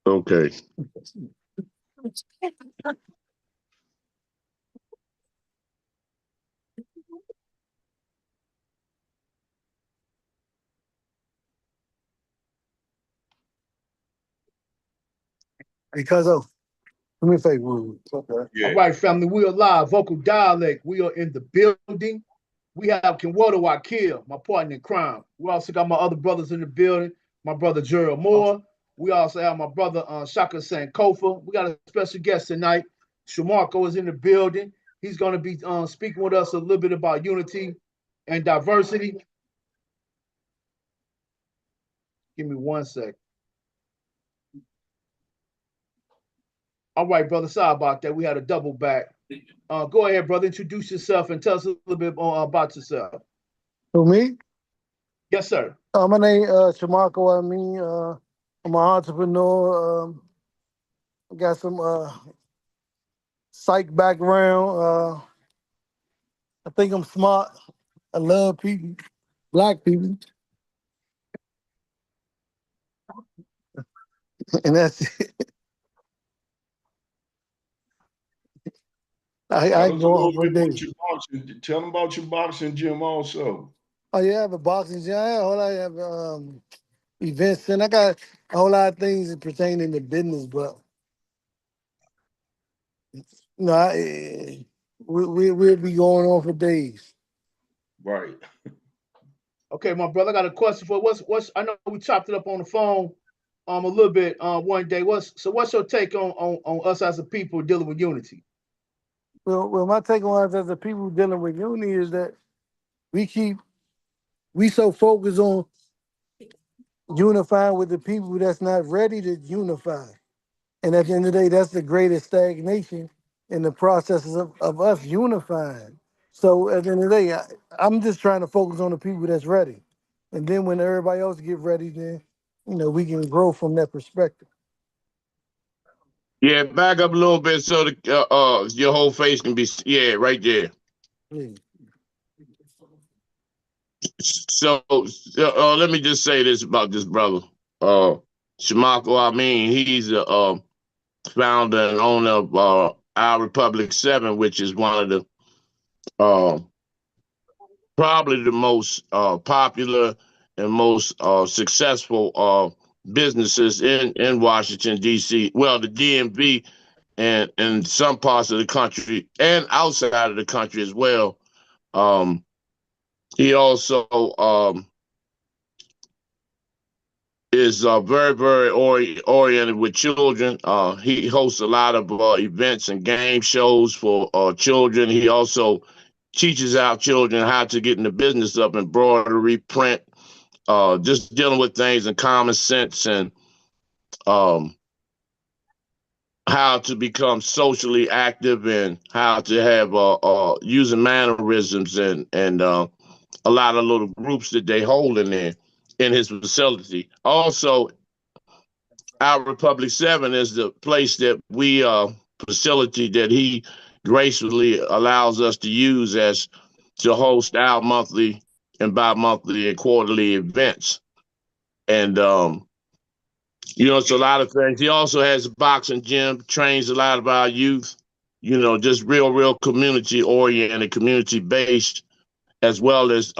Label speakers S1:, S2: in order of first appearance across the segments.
S1: Okay.
S2: Because of, let me say, okay.
S3: Yeah. All right, family, we are live. Vocal dialect. We are in the building. We have Kenwodo Wakil, my partner in crime. We also got my other brothers in the building. My brother Gerald Moore. We also have my brother Shaka Sankofa. We got a special guest tonight. Chamarkco is in the building. He's going to be speaking with us a little bit about unity and diversity. Give me 1 sec. All right, brother. Sorry about that. We had a double back. Go ahead, brother. Introduce yourself and tell us a little bit more about yourself.
S2: Who, me?
S3: Yes, sir.
S2: My name Chamarkco. Amin. I'm an entrepreneur. Got some psych background. I think I'm smart. I love people, black people, and that's it. I go off for days.
S1: Tell them about your boxing gym also.
S2: Oh yeah, I have a boxing gym. I have events, and I got a whole lot of things pertaining to business, but no, we'll be going on for days.
S1: Right.
S3: Okay, my brother, I got a question for what's I know we chopped it up on the phone a little bit one day. What's your take on us as a people dealing with unity?
S2: Well, my take on us as a people dealing with unity is that we so focused on unifying with the people that's not ready to unify. And at the end of the day, that's the greatest stagnation in the processes of us unifying. So at the end of the day, I'm just trying to focus on the people that's ready. And then when everybody else get ready, then, we can grow from that perspective.
S1: Yeah, back up a little bit so the your whole face can be, right there.
S2: Yeah.
S1: So let me just say this about this brother. Chamarkco, Amin, he's the founder and owner of Our Republic 7, which is one of the probably the most popular and most successful businesses in Washington, D.C. Well, the DMV and in some parts of the country and outside of the country as well. He also is very, very oriented with children. He hosts a lot of events and game shows for children. He also teaches our children how to get in the business of embroidery, print, just dealing with things in common sense and how to become socially active and how to have using mannerisms and a lot of little groups that they hold in there in his facility. Also, Our Republic 7 is the place that facility that he gracefully allows us to use as to host our monthly and bi-monthly and quarterly events. And, it's a lot of things. He also has a boxing gym, trains a lot of our youth, just real community oriented, community based, as well as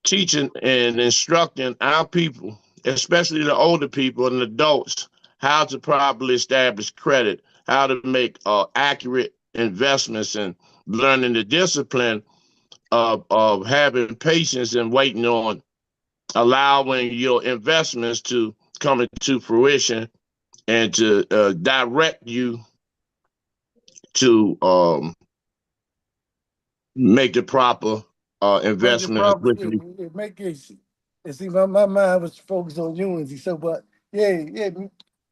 S1: teaching and instructing our people, especially the older people and adults, how to properly establish credit, how to make accurate investments, and learning the discipline of having patience and waiting on allowing your investments to come into fruition and to direct you to make the proper investment.
S2: And see, my mind was focused on unity. So, but yeah,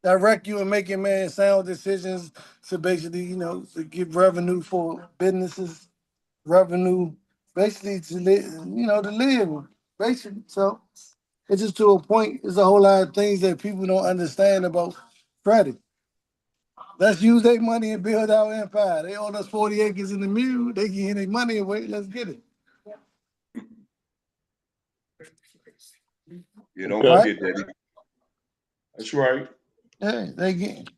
S2: direct you and making sound decisions to basically, to give revenue for businesses, revenue basically to live, basically. So it's just to a point. There's a whole lot of things that people don't understand about credit. Let's use their money and build our empire. They own us 40 acres in the mule. They getting their money away. Let's get it.
S1: You don't forget that. That's right.
S2: Yeah, they get.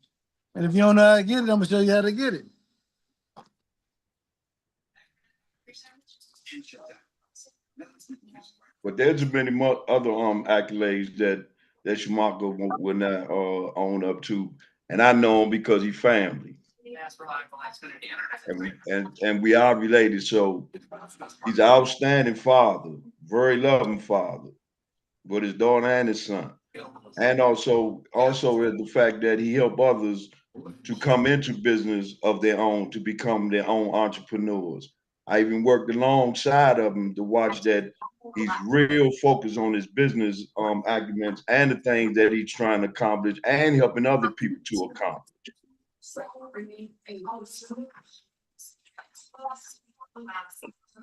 S2: And if you don't know how to get it, I'm gonna show you how to get it.
S4: But there's many more other accolades that Chamarkco will not own up to, and I know him because he's family, and we are related. So he's an outstanding father, very loving father, with his daughter and his son, and also the fact that he helped others to come into business of their own, to become their own entrepreneurs. I even worked alongside of him to watch that he's real focused on his business arguments and the things that he's trying to accomplish and helping other people to accomplish.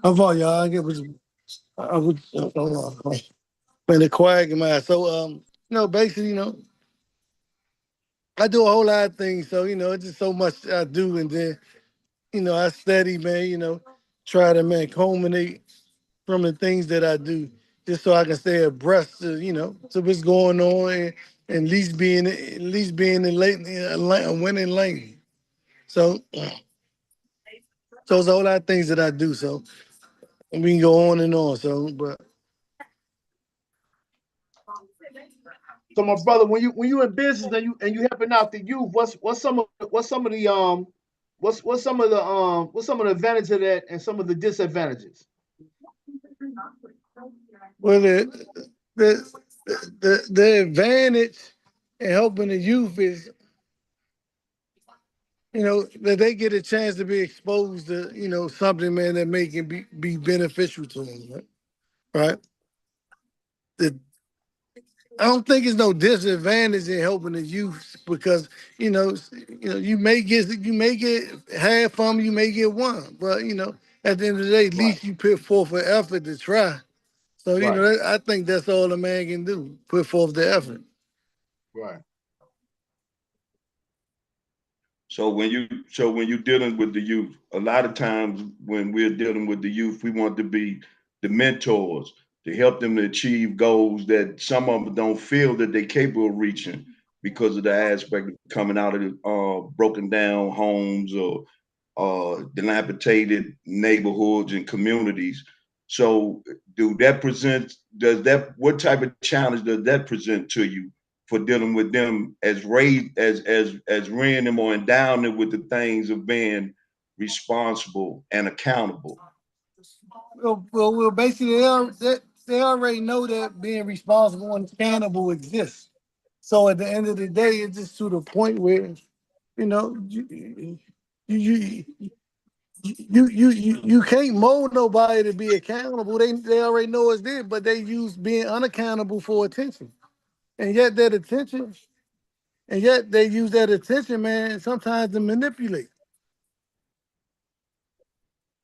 S2: How far y'all? I was been a quiet man. So basically, I do a whole lot of things. So it's just so much I do, and then I study, man. Try to culminate from the things that I do, just so I can stay abreast of to what's going on, and at least being in a winning lane. So there's a whole lot of things that I do. So and we can go on and on. So, but
S3: So my brother, when you in business and you helping out the youth, what's some of the advantages of that and some of the disadvantages?
S2: well, the the advantage in helping the youth is that they get a chance to be exposed to something, man, that may can be beneficial to them, right? Right? The, I don't think it's no disadvantage in helping the youth because you may get half from them, you may get one, but at the end of the day, at
S3: Right,
S2: least you put forth an effort to try. So
S3: right,
S2: I think that's all a man can do: put forth the effort.
S3: right.
S4: So when you're dealing with the youth, a lot of times when we're dealing with the youth, we want to be the mentors to help them to achieve goals that some of them don't feel that they're capable of reaching because of the aspect of coming out of broken down homes or dilapidated neighborhoods and communities. So, does that, what type of challenge does that present to you for dealing with them as raised as rearing them or endowing them with the things of being responsible and accountable?
S2: Well, basically, they already know that being responsible and accountable exists. So at the end of the day, it's just to the point where you know you you you can't mold nobody to be accountable. They already know it's there, but they use being unaccountable for attention, and yet that attention, and yet they use that attention, man, sometimes to manipulate.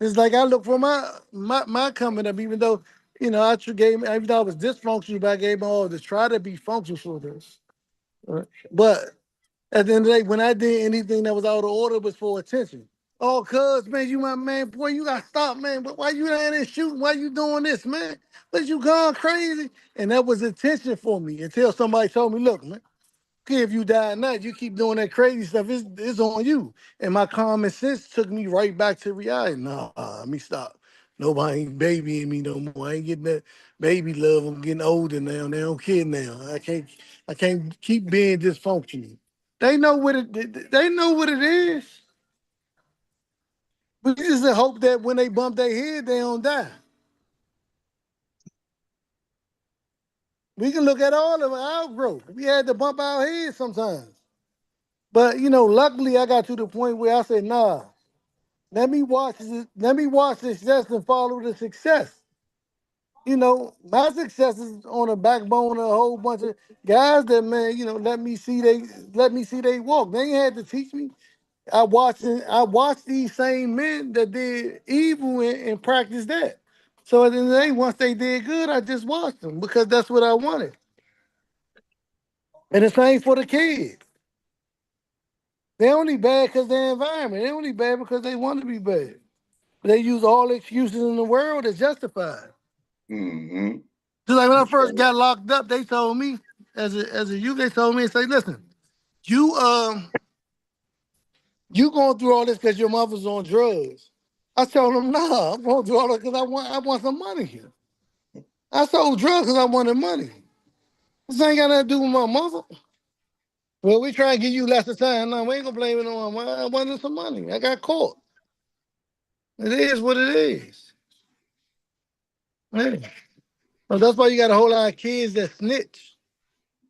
S2: It's like I look for my coming up, even though even though I was dysfunctional, but I gave my all to try to be functional for this. Right? But at the end of the day, when I did anything that was out of order, it was for attention. Oh, cuz, man, you my man, boy, you got to stop, man. But why you down there shooting? Why you doing this, man? But you gone crazy? And that was attention for me until somebody told me, look, man, okay, if you die at night, you keep doing that crazy stuff, it's on you. And my common sense took me right back to reality. Nah, let me stop. Nobody ain't babying me no more. I ain't getting that baby love. I'm getting older now. They don't care now. I can't keep being dysfunctional. They know what it is. We just hope that when they bump their head, they don't die. We can look at all of our growth. We had to bump our heads sometimes. But luckily I got to the point where I said, nah, let me watch the success and follow the success. My success is on the backbone of a whole bunch of guys that, man, let me see they walk. They ain't had to teach me. I watched these same men that did evil and practiced that. So at the end of the day, once they did good, I just watched them because that's what I wanted. And the same for the kids. They only bad because their environment. They only bad because they want to be bad. They use all the excuses in the world to justify it.
S4: Mm-hmm.
S2: Just like when I
S4: That's
S2: first
S4: right.
S2: got locked up, they told me, as a youth, they told me and say, listen, you you going through all this because your mother's on drugs. I told him, nah, I'm going through all that because I want some money here. I sold drugs because I wanted money. This ain't got nothing to do with my mother. Well, we try and give you less of time. No, we ain't gonna blame it on my mother. I wanted some money. I got caught. It is what it is. Yeah. So that's why you got a whole lot of kids that snitch.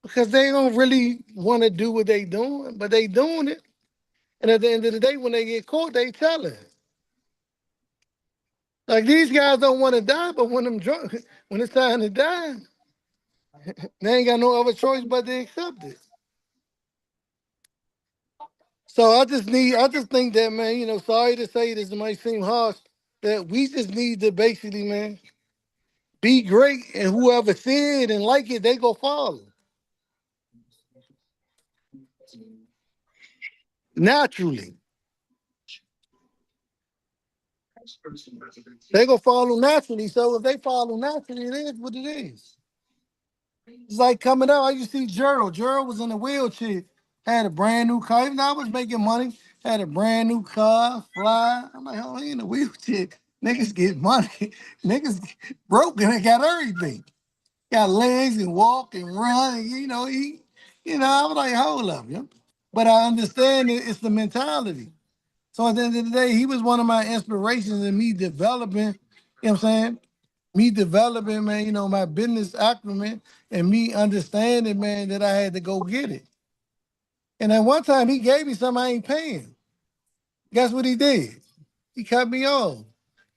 S2: Because they don't really want to do what they doing, but they doing it. And at the end of the day, when they get caught, they tell it. Like these guys don't want to die, but when them drunk, when it's time to die, they ain't got no other choice but to accept it. So I just think that, man, sorry to say this, it might seem harsh, that we just need to basically, man, be great, and whoever see it and like it, they go follow. Naturally. They go follow naturally. So if they follow naturally, it is what it is. It's like coming out. I used to see Gerald. Gerald was in a wheelchair, had a brand new car. Even though I was making money, had a brand new car, fly. I'm like, oh, he in a wheelchair. Niggas get money. Niggas broken and got everything. Got legs and walk and run. And, I was like, hold up, yo. But I understand it's the mentality. So at the end of the day, he was one of my inspirations in me developing, you know what I'm saying? Me developing, man, my business acumen and me understanding, man, that I had to go get it. And then one time he gave me something I ain't paying. Guess what he did? He cut me off.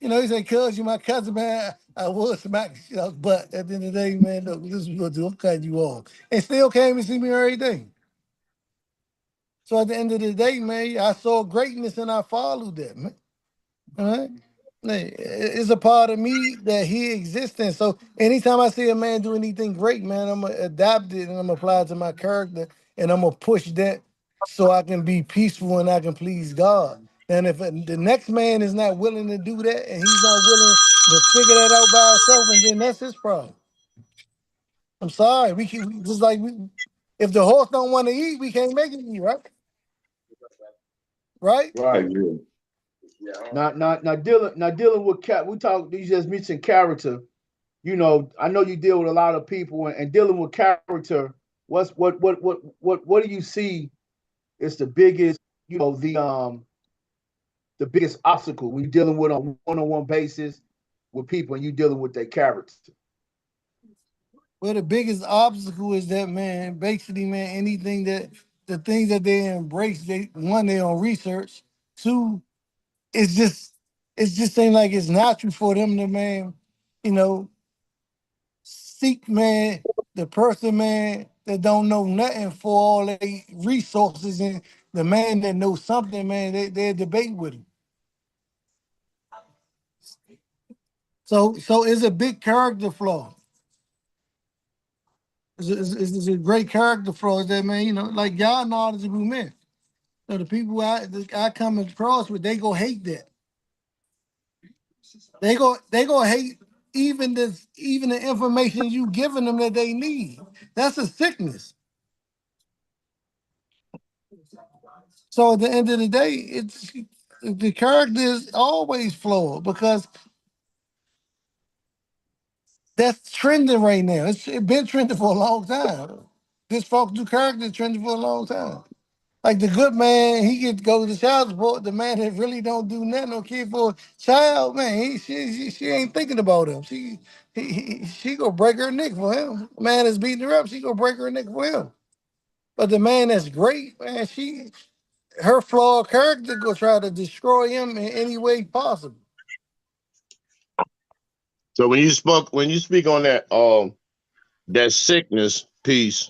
S2: He said, cuz you my cousin, man, I would smack the shit out. But at the end of the day, man, look, this is what we'll do. I'm cutting you off. And still came and see me every day. So at the end of the day, man, I saw greatness and I followed that, man. All right? It's a part of me that he exists in. So anytime I see a man do anything great, man, I'm gonna adapt it and I'm gonna apply it to my character and I'm gonna push that so I can be peaceful and I can please God. And if the next man is not willing to do that and he's not willing to figure that out by himself, and then that's his problem. I'm sorry. We can just like if the horse don't want to eat, we can't make it eat, right? Right?
S4: Right, yeah.
S3: Now dealing with cat. You just mentioned character. I know you deal with a lot of people, and dealing with character. What do you see is the biggest, the biggest obstacle when you're dealing with on one-on-one basis with people and you dealing with their character?
S2: Well, the biggest obstacle is that, man, basically, man, anything that the things that they embrace, they don't research. Two, it's just ain't like it's natural for them to, man, you know, seek, man, the person, man, that don't know nothing for all their resources, and the man that knows something, man, they debate with him. So it's a big character flaw. It's a great character flaw that, man, like y'all knowledgeable men. So the people I come across with, they go hate that. They go hate even the information you giving them that they need. That's a sickness. So at the end of the day, it's the character is always flawed because that's trending right now. It's been trending for a long time. This dysfunctional character is trending for a long time. Like the good man, he could go to the child support. The man that really don't do nothing or care for a child, man, she ain't thinking about him. She gonna break her neck for him. The man that's beating her up, she gonna break her neck for him. But the man that's great, man, her flawed character gonna try to destroy him in any way possible.
S1: So when you speak on that sickness piece,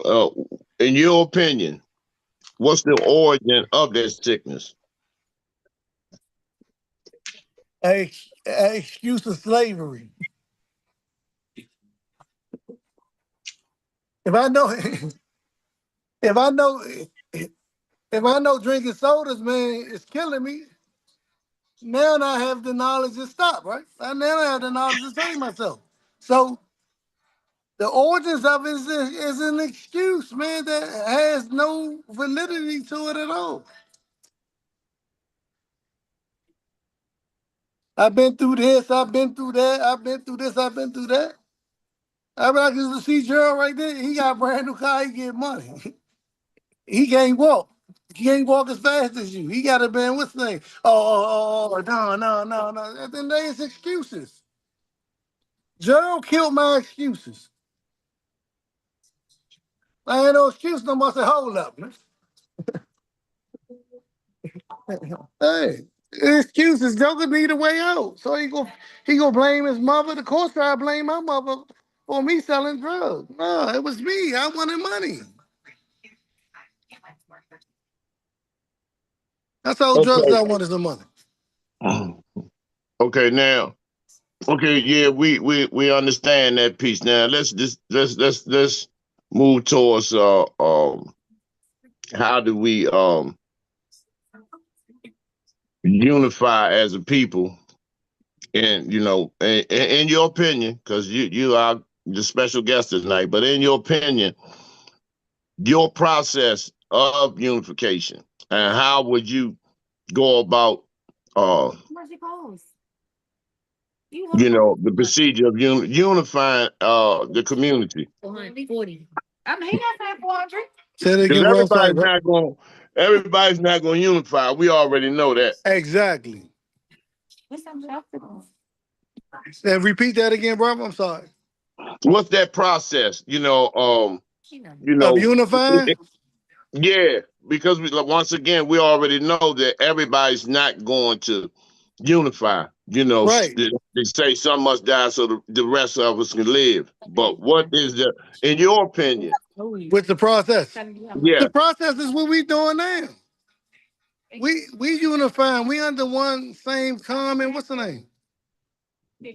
S1: uh, in your opinion, what's the origin of that sickness?
S2: A excuse of slavery. If I know, if I know, if I know drinking sodas, man, is killing me. Now I have the knowledge to stop, right? Now I have the knowledge to save myself. So The origins of it is an excuse, man, that has no validity to it at all. I've been through this, I've been through that, I've been through this, I've been through that. I mean, I can see Gerald right there. He got a brand new car, he get money. He can't walk. He can't walk as fast as you. He got to be in what's the name? No. And then there's excuses. Gerald killed my excuses. I ain't no excuse no more. I said, hold up, man. Hey, excuses. Joker need a way out. So he go blame his mother. The course I blame my mother for me selling drugs. No, it was me. I wanted money. That's all drugs
S1: Okay.
S2: I wanted some money.
S1: Okay, now. Okay, yeah, we understand that piece. Now let's move towards how do we unify as a people, and in your opinion, because you are the special guest tonight, but in your opinion, your process of unification, and how would you go about the procedure of unifying the community?
S2: 40. I'm he not saying 400. Say it
S1: Because
S2: again, bro. I'm sorry, bro.
S1: everybody's not going to unify. We already know that.
S2: Exactly. And repeat that again, bro. I'm sorry.
S1: What's that process?
S2: Of unifying?
S1: Yeah, because once again, we already know that everybody's not going to unify.
S2: Right.
S1: They say some must die so the rest of us can live. But what is in your opinion?
S2: With the process.
S1: Yeah.
S2: The process is what we doing now. We unifying. We under one same common. What's the name?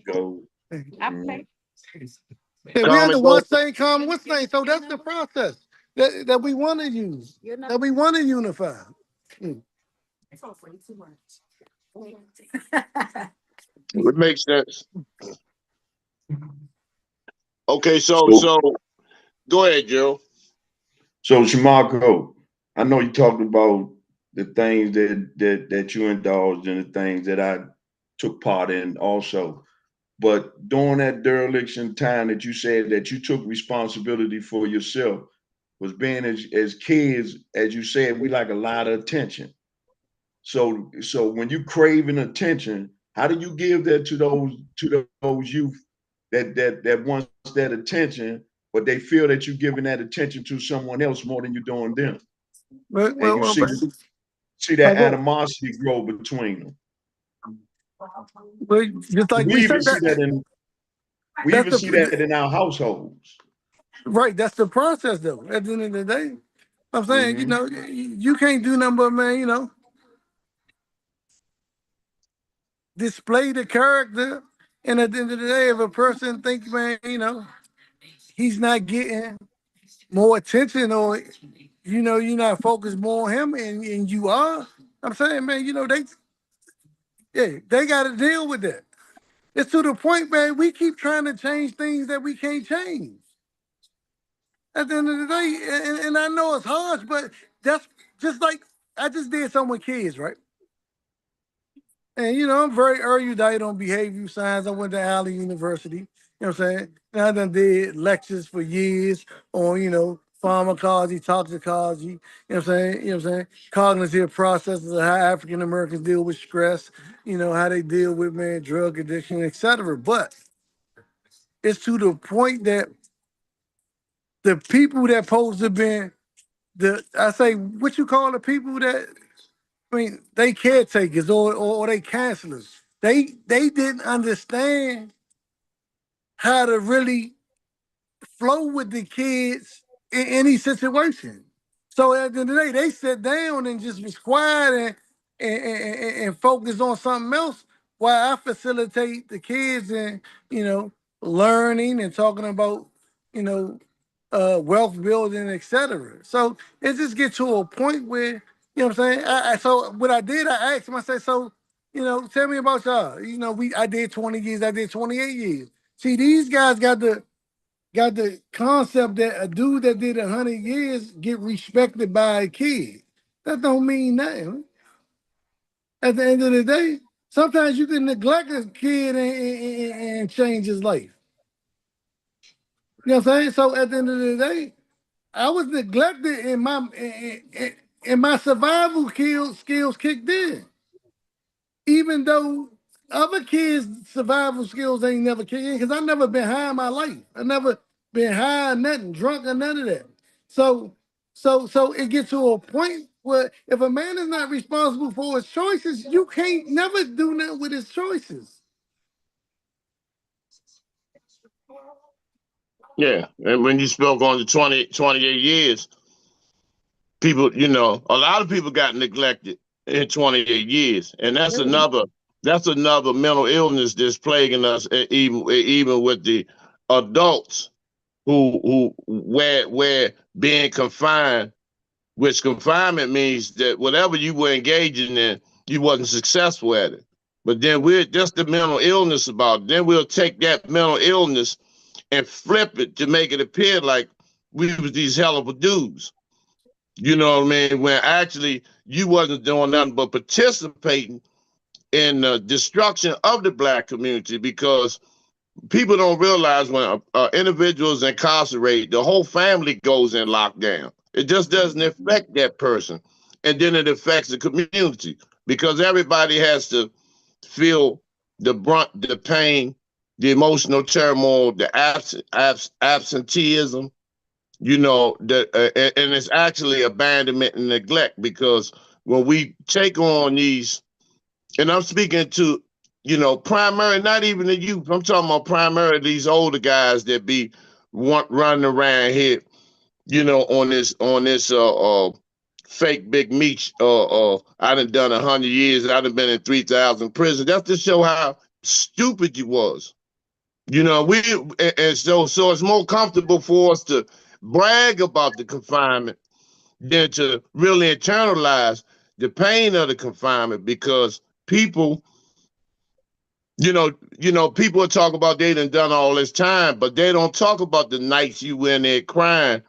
S4: Go. Mm.
S2: Yeah, we
S1: Common
S2: under
S1: goal.
S2: one same common. What's the name? So that's the process that we want to use. That we want to unify. Mm.
S1: It makes sense. Okay, so
S4: So,
S1: go ahead, Joe.
S4: so Chamarkco, I know you talked about the things that you indulged in, the things that I took part in also. But during that dereliction time that you said that you took responsibility for yourself, was being as kids, as you said, we like a lot of attention. So when you craving attention, how do you give that to those youth that wants that attention, but they feel that you're giving that attention to someone else more than you're doing them, and you see that
S2: Well,
S4: animosity grow between them.
S2: just like we
S4: We even
S2: said
S4: see that
S2: that.
S4: we
S2: That's
S4: even see that
S2: the
S4: in our households.
S2: right. That's the process, though. At the end of the day, I'm saying,
S4: Hmm.
S2: you can't do nothing but, man, display the character. And at the end of the day, if a person thinks, man, he's not getting more attention, or you're not focused more on him, and you are. I'm saying, man, they got to deal with that. It's to the point, man. We keep trying to change things that we can't change. At the end of the day, and I know it's harsh, but that's just like I just did something with kids, right? And I'm very erudite on behavioral science. I went to Allen University. You know what I'm saying? And I done did lectures for years on, pharmacology, toxicology, you know what I'm saying? Cognitive processes of how African Americans deal with stress, how they deal with, man, drug addiction, etc. But it's to the point that the people that supposed to have been I say, what you call the people that, they caretakers, or they counselors. They didn't understand how to really flow with the kids in any situation. So at the end of the day, they sat down and just was quiet and focused on something else while I facilitate the kids and, learning and talking about, you know, wealth building, etc. So it just gets to a point where, what I'm saying? So what I did, I asked him, I said, so, tell me about y'all. I did 20 years, I did 28 years. See, these guys got the got the concept that a dude that did 100 years get respected by a kid. That don't mean nothing. At the end of the day, sometimes you can neglect a kid and change his life. You know what I'm saying? So at the end of the day, I was neglected in my survival skills kicked in. Even though other kids' survival skills ain't never kicked in, because I never been high in my life. I never been high or nothing, drunk or none of that. So it gets to a point where if a man is not responsible for his choices, you can't never do nothing with his choices.
S1: Yeah, and when you spoke on the 28 years, people, a lot of people got neglected in 28 years, and that's another mental illness that's plaguing us, even with the adults where being confined, which confinement means that whatever you were engaging in, you wasn't successful at it. But then we're just the mental illness about it. Then we'll take that mental illness and flip it to make it appear like we was these hell of a dudes. You know what I mean? When actually you wasn't doing nothing but participating in the destruction of the Black community, because people don't realize when individuals incarcerate, the whole family goes in lockdown. It just doesn't affect that person. And then it affects the community, because everybody has to feel the brunt, the pain, the emotional turmoil, the absenteeism, and it's actually abandonment and neglect, because when we take on these, and I'm speaking to, primary, not even the youth, I'm talking about primarily these older guys that be running around here, on this fake big meat. I done 100 years. I done been in 3,000 prisons. That's to show how stupid you was. And so it's more comfortable for us to brag about the confinement than to really internalize the pain of the confinement, because people, people talk about they done all this time, but they don't talk about the nights you were in there crying,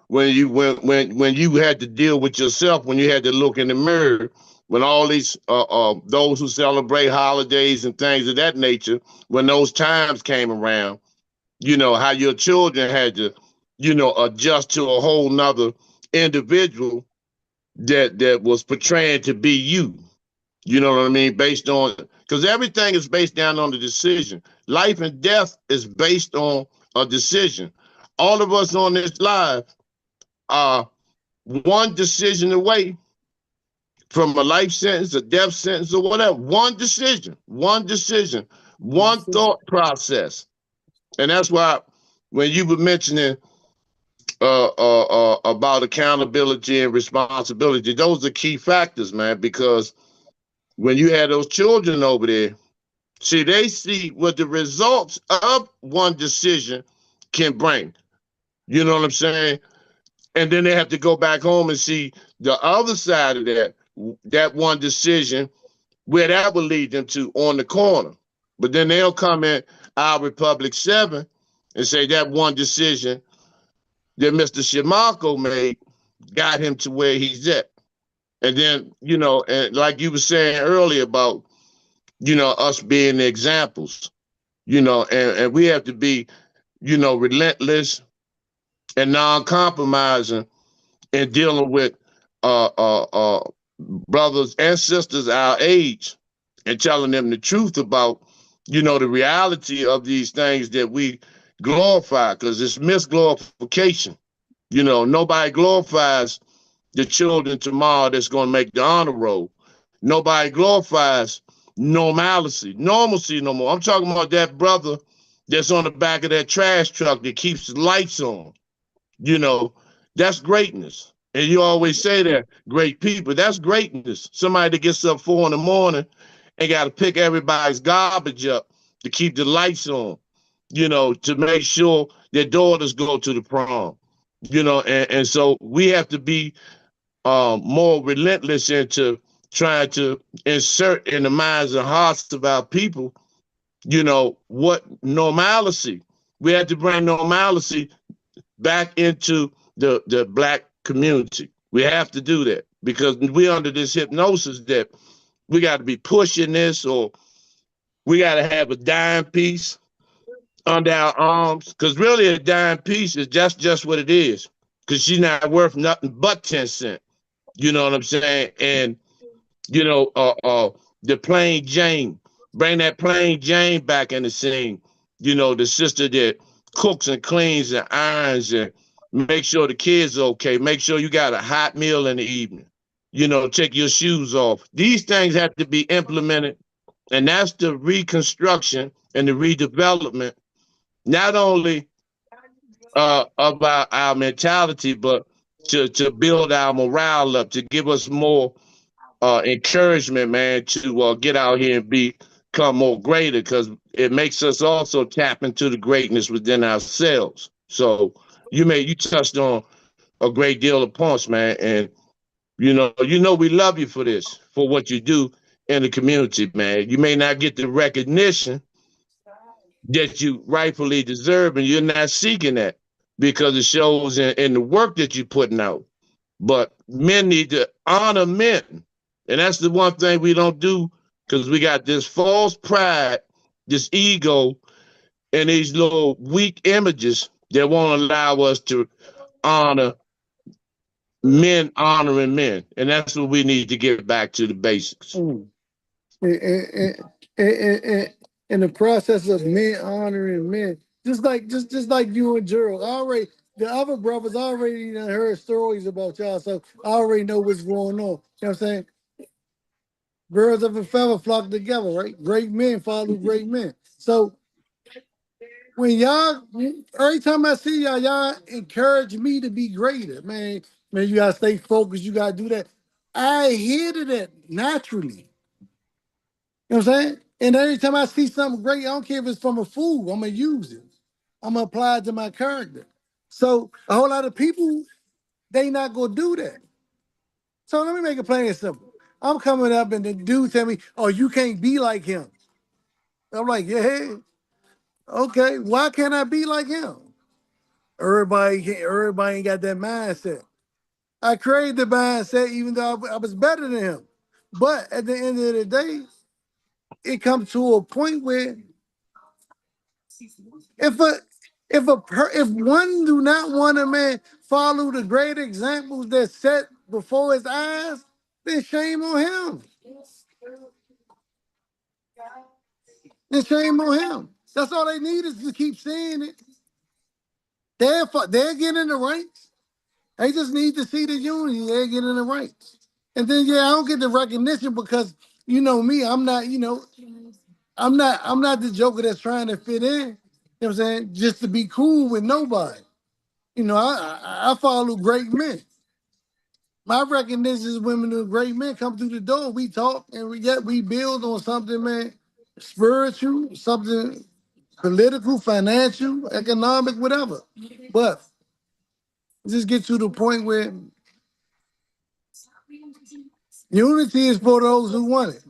S1: when you had to deal with yourself, when you had to look in the mirror, when all these those who celebrate holidays and things of that nature, when those times came around, how your children had to, adjust to a whole nother individual that was portraying to be you. You know what I mean? Based on, because everything is based down on the decision. Life and death is based on a decision. All of us on this live are one decision away from a life sentence, a death sentence, or whatever. One decision, one thought process. And that's why when you were mentioning about accountability and responsibility, those are key factors, man, because when you had those children over there, see, they see what the results of one decision can bring. You know what I'm saying? And then they have to go back home and see the other side of that one decision, where that will lead them to on the corner. But then they'll come in our Republic 7 and say that one decision that Mr. Chamarkco made got him to where he's at. And then, and like you were saying earlier about, us being the examples, and we have to be, relentless and non-compromising in dealing with brothers and sisters our age, and telling them the truth about, the reality of these things that we glorify, because it's misglorification. Nobody glorifies the children tomorrow that's going to make the honor roll. Nobody glorifies normalcy no more. I'm talking about that brother that's on the back of that trash truck that keeps the lights on. That's greatness. And you always say that, great people, that's greatness. Somebody that gets up 4 in the morning and got to pick everybody's garbage up to keep the lights on, to make sure their daughters go to the prom, and so we have to be more relentless into trying to insert in the minds and hearts of our people, what normalcy We have to bring normalcy back into the black community. We have to do that because we're under this hypnosis that we got to be pushing this, or we got to have a dime piece under our arms. Because really, a dime piece is just what it is. Because she's not worth nothing but 10 cents. You know what I'm saying? And you know, the plain Jane, bring that plain Jane back in the scene. You know, the sister that cooks and cleans and irons and make sure the kids are okay. Make sure you got a hot meal in the evening. You know, take your shoes off. These things have to be implemented, and that's the reconstruction and the redevelopment, not only of our mentality, but to build our morale up, to give us more encouragement, man, to get out here and become more greater, because it makes us also tap into the greatness within ourselves. So you touched on a great deal of points, man, and we love you for this, for what you do in the community, man. You may not get the recognition that you rightfully deserve, and you're not seeking that because it shows in the work that you're putting out. But men need to honor men. And that's the one thing we don't do, because we got this false pride, this ego, and these little weak images that won't allow us to honor men honoring men. And that's what we need to get back to the basics.
S2: Mm. In the process of men honoring men, just like you and Gerald, the other brothers already heard stories about y'all, so I already know what's going on. You know what I'm saying? Birds of a feather flock together, right? Great men follow great men. So when y'all, every time I see y'all, y'all encourage me to be greater, man. Man, you gotta stay focused. You gotta do that. I adhere to that naturally. You know what I'm saying? And every time I see something great, I don't care if it's from a fool, I'm gonna use it. I'm gonna apply it to my character. So a whole lot of people, they not gonna do that. So let me make it plain and simple. I'm coming up and the dude tell me, "Oh, you can't be like him." I'm like, "Yeah, okay. Why can't I be like him?" Everybody ain't got that mindset. I created the mindset even though I was better than him. But at the end of the day, it comes to a point where if if one do not want a man follow the great examples that set before his eyes, then shame on him. Then shame on him. That's all they need is to keep saying it. They're getting in the ranks. They just need to see the unity. They're getting in the ranks. And then I don't get the recognition because you know me, I'm not the joker that's trying to fit in. You know what I'm saying? Just to be cool with nobody. I follow great men. My recognition is women and great men come through the door. We talk and we build on something, man, spiritual, something political, financial, economic, whatever. But just get to the point where unity is for those who want it.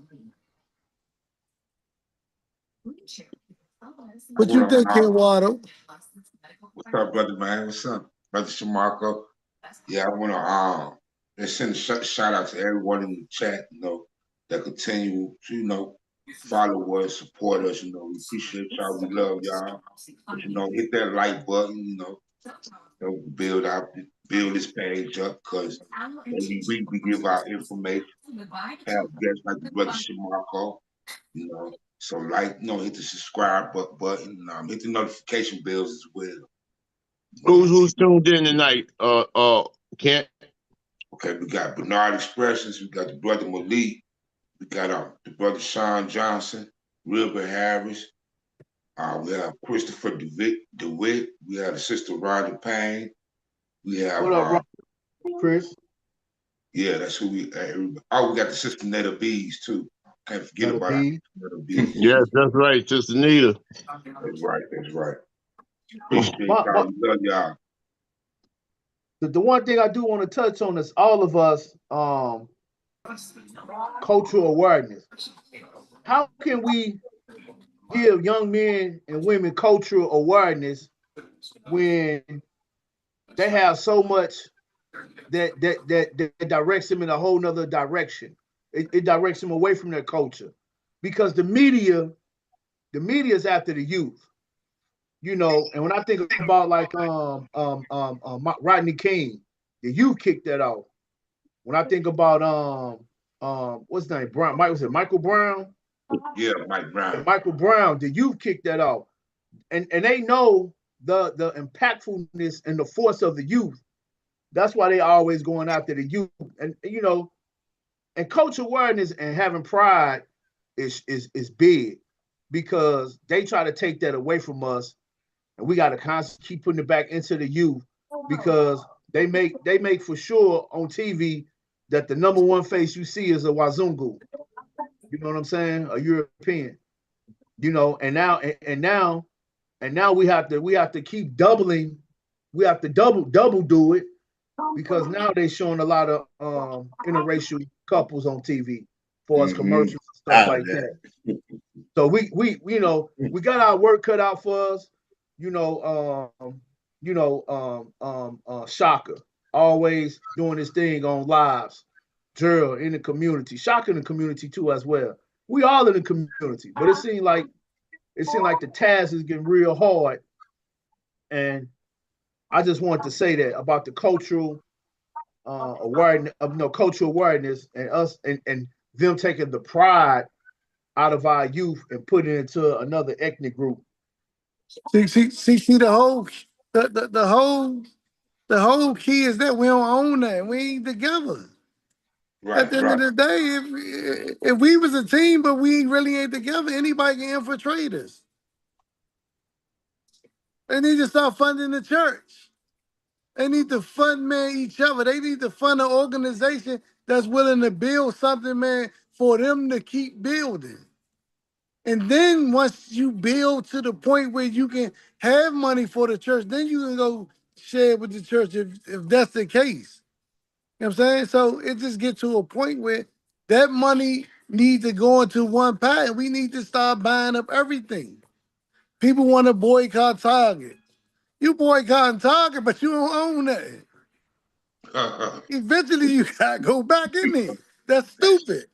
S2: What you think, Eduardo?
S5: What's up, brother man? What's up, brother Chamarkco? Yeah, I want to send a shout out to everyone in the chat. That continue to follow us, support us. We appreciate y'all. We love y'all. But hit that like button. Build build this page up because every week we give our information. Have guests like the brother Shamarko. So hit the subscribe button. Hit the notification bells as well.
S1: Who's tuned in tonight? Kent.
S5: Okay, we got Bernard Expressions. We got the brother Malik. We got the brother Sean Johnson, Wilbur Harris. We have Christopher DeWitt. We have the sister Rhonda Payne. We have
S3: what up, Chris?
S5: Yeah, that's who we. We got the sister Netta Bees too. Can't forget
S3: Netta
S5: about
S3: Bees.
S5: Netta Bees.
S1: Yes, that's right, Sister Nita.
S5: That's right. That's right. Appreciate y'all. We love y'all.
S3: The one thing I do want to touch on is all of us cultural awareness. How can we give young men and women cultural awareness when they have so much that directs them in a whole nother direction. It directs them away from their culture because the media is after the youth, you know. And when I think about like Rodney King, the youth kicked that off. When I think about what's his name, Brown, Mike, was it Michael Brown?
S5: Yeah, Mike
S3: Yeah,
S5: Brown.
S3: Michael Brown, the youth kicked that off, and they know the impactfulness and the force of the youth. That's why they always going after the youth, and you know, and cultural awareness and having pride is big because they try to take that away from us, and we got to constantly keep putting it back into the youth because they make for sure on TV that the number one face you see is a Wazungu. You know what I'm saying? A European. You know, and now we have to keep doubling. We have to double do it because now they're showing a lot of interracial couples on TV for us commercials and stuff like that. So we you know we got our work cut out for us. Shaka always doing this thing on lives. Gerald in the community, Shaka in the community too as well. We all in the community, but it seemed like the task is getting real hard, and I just wanted to say that about the cultural awareness of cultural awareness and us and them taking the pride out of our youth and putting it into another ethnic group.
S2: See the whole key is that we don't own that. We ain't together. At
S5: Right,
S2: the end of
S5: right.
S2: the day, if we was a team but we really ain't together, anybody can infiltrate us. They need to start funding the church. They need to fund, man, each other. They need to fund an organization that's willing to build something, man, for them to keep building. And then once you build to the point where you can have money for the church, then you can go share with the church if that's the case. You know what I'm saying? So it just gets to a point where that money needs to go into one pot and we need to start buying up everything. People want to boycott Target. You boycotting Target, but you don't own that. Eventually you gotta go back in there. That's stupid.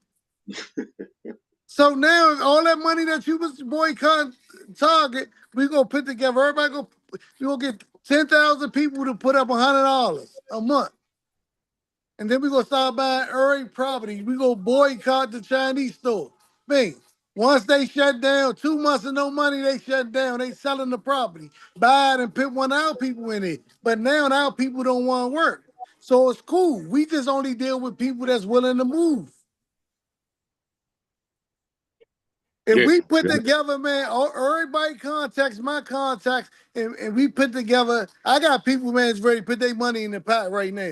S2: So now all that money that you was boycotting Target, we gonna put together. We gonna get 10,000 people to put up $100 a month, and then we gonna start buying every property. We gonna boycott the Chinese store. Man, once they shut down, 2 months of no money, they shut down. They selling the property, buy it and put one of our people in it. But now our people don't want to work, so it's cool. We just only deal with people that's willing to move. If
S1: Yeah.
S2: we put together, man, everybody contacts my contacts, and we put together, I got people, man, that's ready to put their money in the pot right now.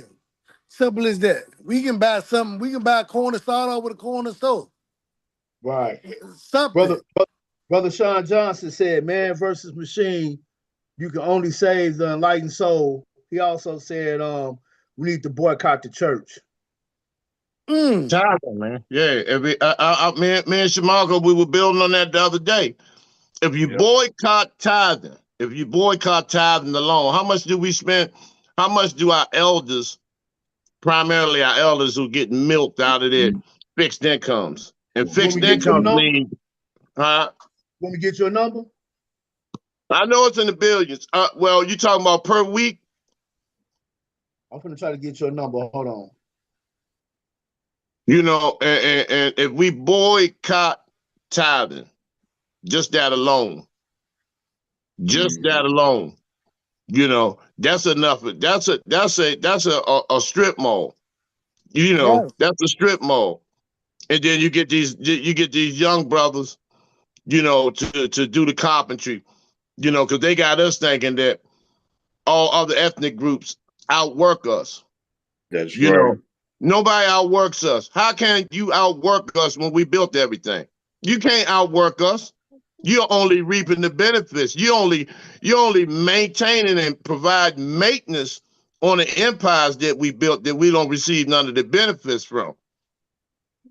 S2: Simple as that. We can buy something. We can buy a corner, start off with a corner store.
S3: Right.
S2: Something.
S3: Brother Sean Johnson said, "Man versus machine, you can only save the enlightened soul." He also said, "We need to boycott the church."
S2: Mm.
S1: Tithing, man. Yeah. Me and Chamarkco, we were building on that the other day.
S3: Yeah.
S1: If you boycott tithing alone, how much do we spend? How much do our elders, primarily our elders who get milked out of their fixed incomes? And
S3: You want me
S1: fixed
S3: to get your
S1: incomes
S3: number?
S1: mean, huh?
S3: Want me to get your number?
S1: I know it's in the billions. Well, you talking about per week?
S3: I'm gonna try to get your number. Hold on.
S1: You know, and if we boycott tithing, just that alone, just
S4: Mm-hmm.
S1: that alone, you know, that's enough. That's a strip mall. You know,
S2: Right.
S1: that's a strip mall. And then you get these young brothers, you know, to do the carpentry, you know, because they got us thinking that all other ethnic groups outwork us.
S4: That's
S1: You
S4: right.
S1: know, nobody outworks us. How can you outwork us when we built everything? You can't outwork us. You're only reaping the benefits. You only maintaining and provide maintenance on the empires that we built that we don't receive none of the benefits from.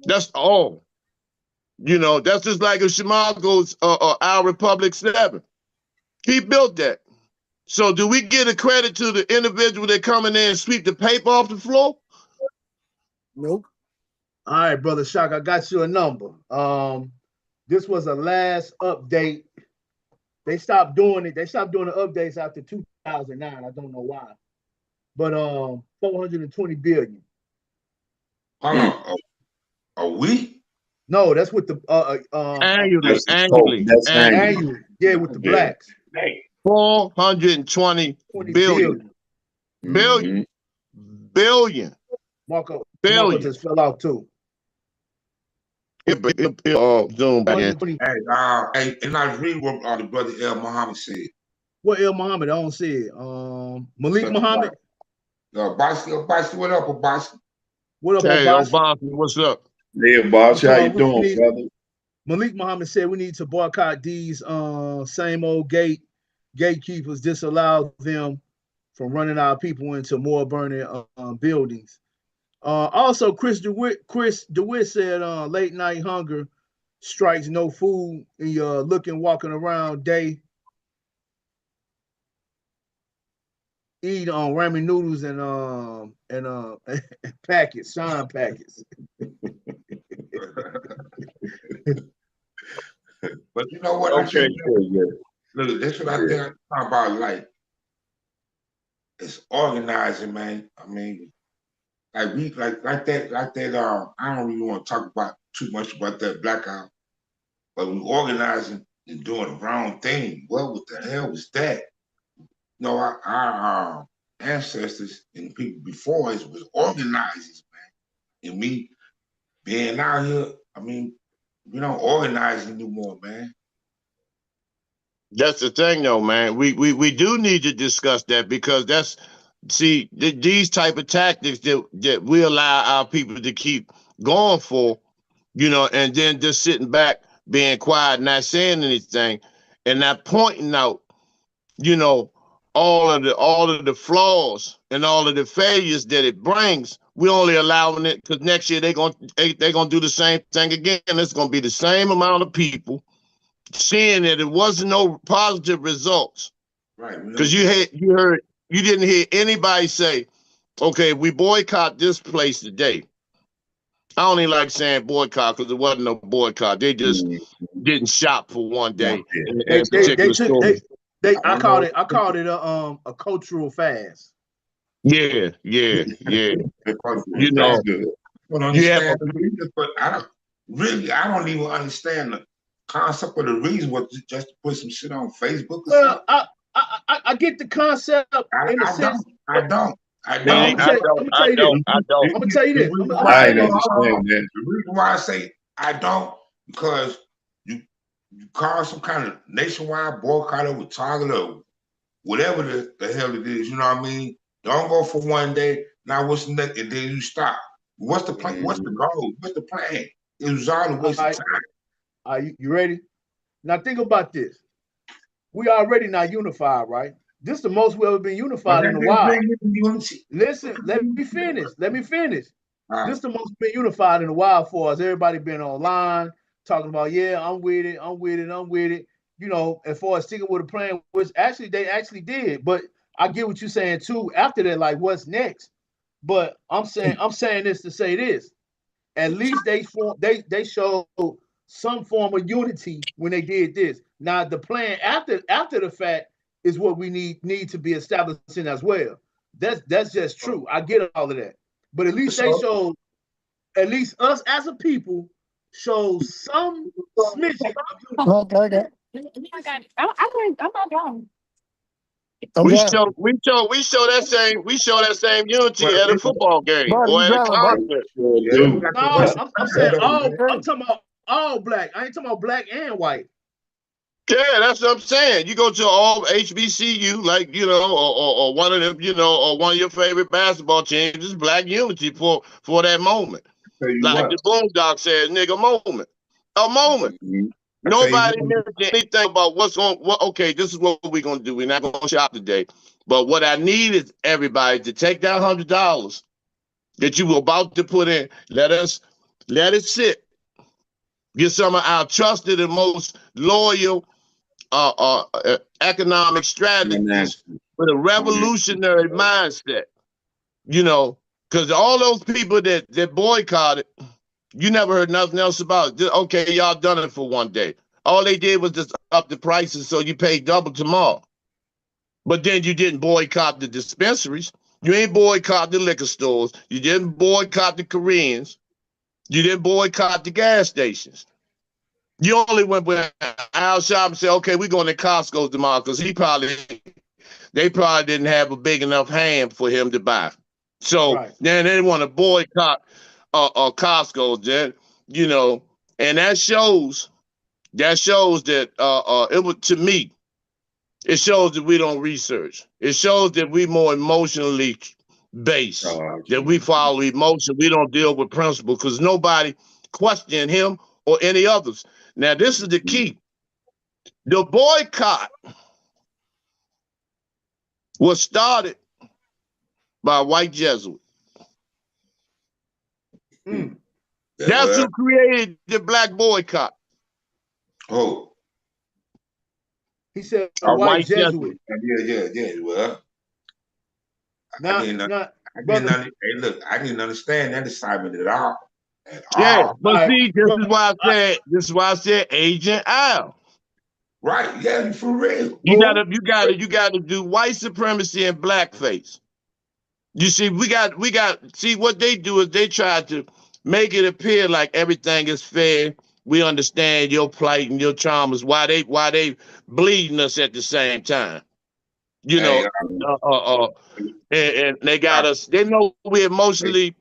S1: That's all. You know, that's just like a Chamarkco's Our Republic 7. He built that. So do we get a credit to the individual that come in there and sweep the paper off the floor?
S2: Nope.
S3: All right, brother Shock, I got you a number. This was a last update. They stopped doing it. They stopped doing the updates after 2009. I don't know why. But 420 billion.
S5: Hold on. A week?
S3: No, that's with the
S1: Annually.
S4: That's
S3: annually. Yeah, with the blacks.
S1: 420 billion.
S3: Billion.
S1: Billion.
S3: Marco
S1: Billion.
S3: just fell out too.
S1: Zoom back in.
S5: Hey, and I agree with the brother El Muhammad said.
S3: What El Muhammad? I don't see it. Malik Muhammad.
S5: Bossy, what up, Bossy?
S3: What up,
S1: hey,
S3: Obasi?
S1: What's up?
S4: Yeah, Bossy, how you doing, brother?
S3: Malik Muhammad said we need to boycott these same old gatekeepers, disallow them from running our people into more burning buildings. Also, Chris DeWitt said late night hunger strikes no food and you're looking, walking around day, eat on ramen noodles and packets, Sean packets.
S5: But you know what?
S1: Okay.
S5: Look, that's what I think I'm talking about. Like, it's organizing, man. I mean, like that. I don't really want to talk about too much about that blackout, but we organizing and doing the wrong thing. What the hell was that? You know, our ancestors and people before us was organizers, man. And me being out here, I mean, we don't organize anymore, man.
S1: That's the thing, though, man. We do need to discuss that because these type of tactics that we allow our people to keep going for, you know, and then just sitting back, being quiet, not saying anything, and not pointing out, you know, all of the flaws and all of the failures that it brings. We only allowing it because next year they're gonna do the same thing again. It's gonna be the same amount of people seeing that it wasn't no positive results.
S5: Right.
S1: Because you didn't hear anybody say, okay, we boycott this place today. I don't even like saying boycott because it wasn't no boycott. They just didn't shop for one day in particular stores.
S3: I called it a cultural fast.
S1: Yeah. You know,
S5: you have but I don't even understand the concept of the reason was just to put some shit on Facebook or something.
S3: I get the concept in a sense.
S5: I don't.
S3: I'm gonna tell you this. I'm gonna tell you this.
S5: The reason why I say I don't, because you call some kind of nationwide boycott over Target or whatever the hell it is, you know what I mean? Don't go for one day. Now what's the next? And then you stop. What's the plan? What's the goal? What's the plan? It was all a waste of time.
S3: Are you ready? Now think about this. We already not unified, right? This is the most we ever been unified in a while. Listen, let me finish. This is the most been unified in a while for us. Everybody been online talking about, yeah, I'm with it. You know, as far as sticking with a plan, which actually they actually did. But I get what you're saying too. After that, like, what's next? But I'm saying this to say this. At least they showed some form of unity when they did this. Now the plan after the fact is what we need to be establishing as well. That's just true. I get all of that. But at least they showed, at least us as a people show some smidgen.
S6: Okay. I'm not done.
S1: We show that same unity at a football game or at a concert.
S3: No, I'm saying I'm talking about all black. I ain't talking about black and white.
S1: Yeah, that's what I'm saying. You go to all HBCU, like, you know, or one of them, you know, or one of your favorite basketball teams, is black unity for that moment. Like the Boondock says, nigga, a moment. Nobody mentioned anything about okay, this is what we're going to do. We're not going to shop today. But what I need is everybody to take that $100 that you were about to put in. Let it sit. Get some of our trusted and most loyal economic strategists with a revolutionary mindset. You know, because all those people that boycotted, you never heard nothing else about it. Okay, y'all done it for one day. All they did was just up the prices so you pay double tomorrow. But then you didn't boycott the dispensaries. You ain't boycott the liquor stores. You didn't boycott the Koreans. You didn't boycott the gas stations. You only went with Al Shop and said, okay, we're going to Costco tomorrow because they probably didn't have a big enough hand for him to buy. So then they want to boycott Costco, then, you know, and that shows that it was, to me, it shows that we don't research. It shows that we more emotionally based, that we follow emotion. We don't deal with principle because nobody questioned him or any others. Now, this is the key. The boycott was started by white Jesuits. That's who created the black boycott.
S5: Oh.
S3: He said a white Jesuit.
S5: Yeah. Well, I didn't understand that assignment at all.
S1: Yeah, but see, this is why I said Agent Al.
S5: Right, yeah, for real.
S1: You gotta do white supremacy and blackface. You see, see what they do is they try to make it appear like everything is fair. We understand your plight and your traumas. Why they bleeding us at the same time. You know, and they got us. They know we're emotionally,